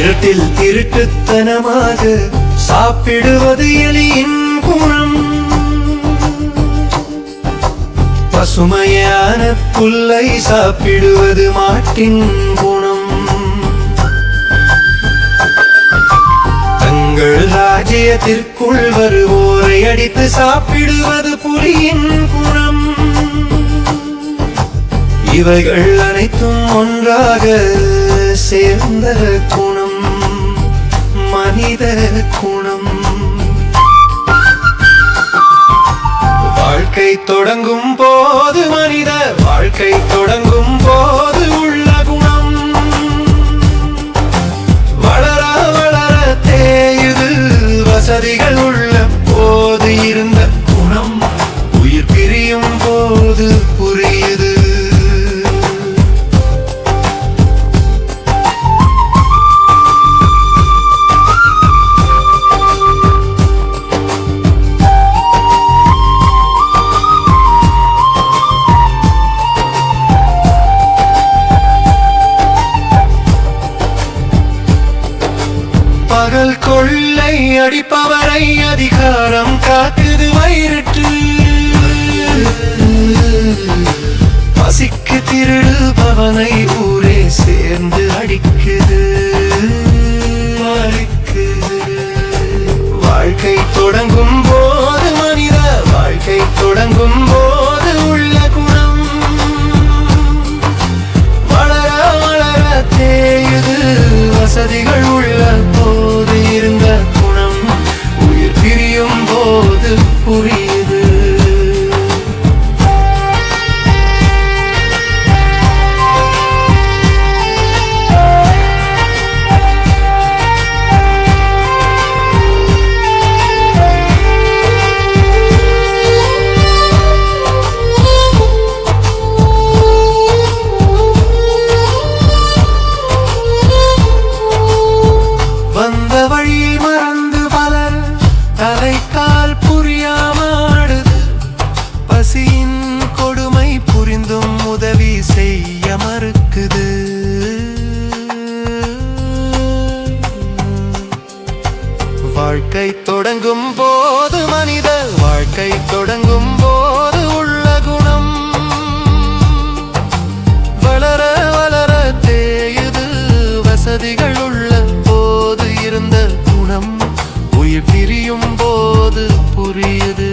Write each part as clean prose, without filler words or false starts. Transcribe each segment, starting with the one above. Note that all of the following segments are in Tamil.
இருட்டில் திருட்டுத்தனமாக சாப்பிடுவது எலியின் குணம். பசுமையான புல்லை சாப்பிடுவது மாட்டின் குணம். தங்கள் ராஜ்யத்திற்குள் வருவோரை அடித்து சாப்பிடுவது புலியின் குணம். இவைகள் அனைத்தும் ஒன்றாக சேர்ந்த குணம் மனித குணம். வாழ்க்கை தொடங்கும் போது மனித வாழ்க்கை தொடங்கும் போது உள்ள குணம் வளர வளர தேயுது. வசதிகள் உள்ள போது இருந்த குணம் உயிர் பிரியும் போது புரியுது. பகல் கொள்ளை அடிப்பவரை அதிகாரம் காக்குது வயிறுட்டு. பசிக்கு திருடுபவனை ஊரே சேர்ந்து அடிக்குது. வாழ்க்கை தொடங்கும் போது மனித வாழ்க்கை தொடங்கும் போது உள்ள குணம் வளர வளர தேயுது. வசதிகள் உள்ள போது இருந்த குணம் உயிர் பிரியும் போது புரியுது. வந்த வழியை மறந்து பலர் தலைக்கால் புரியாமாடுது. பசியின் கொடுமை புரிந்தும் உதவி செய்ய மறுக்குது. வாழ்க்கை தொடங்கும் போது மனித வாழ்க்கை தொடங்கும் போது உள்ள குணம் வளர வளர தேயுது. வசதிகள் உள்ள இருந்த குணம் உயிர் பிரியும் போது புரியுது.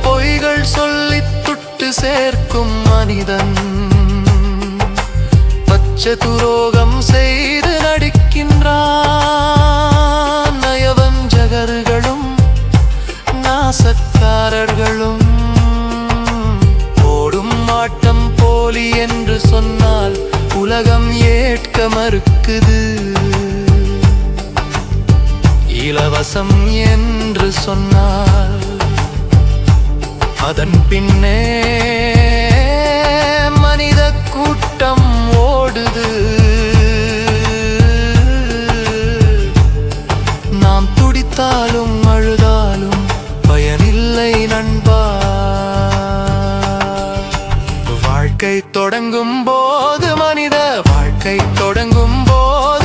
பொய்கள் சொல்லி துட்டு சேர்க்கும் மனிதன் துரோகம் செய்து நடிக்கின்றான். நயவஞ்சகர்களும் நாசக்காரர்களும் ஓடும் ஆட்டம் போலி என்று சொன்னால் உலகம் ஏற்க மறுக்குது. இலவசம் என்று சொன்னால் அதன் பின்னே மனித கூட்டம் ஓடுது. நாம் துடித்தாலும் அழுதாலும் பயனில்லை நண்பா. வாழ்க்கை தொடங்கும் போது மனித வாழ்க்கை தொடங்கும் போது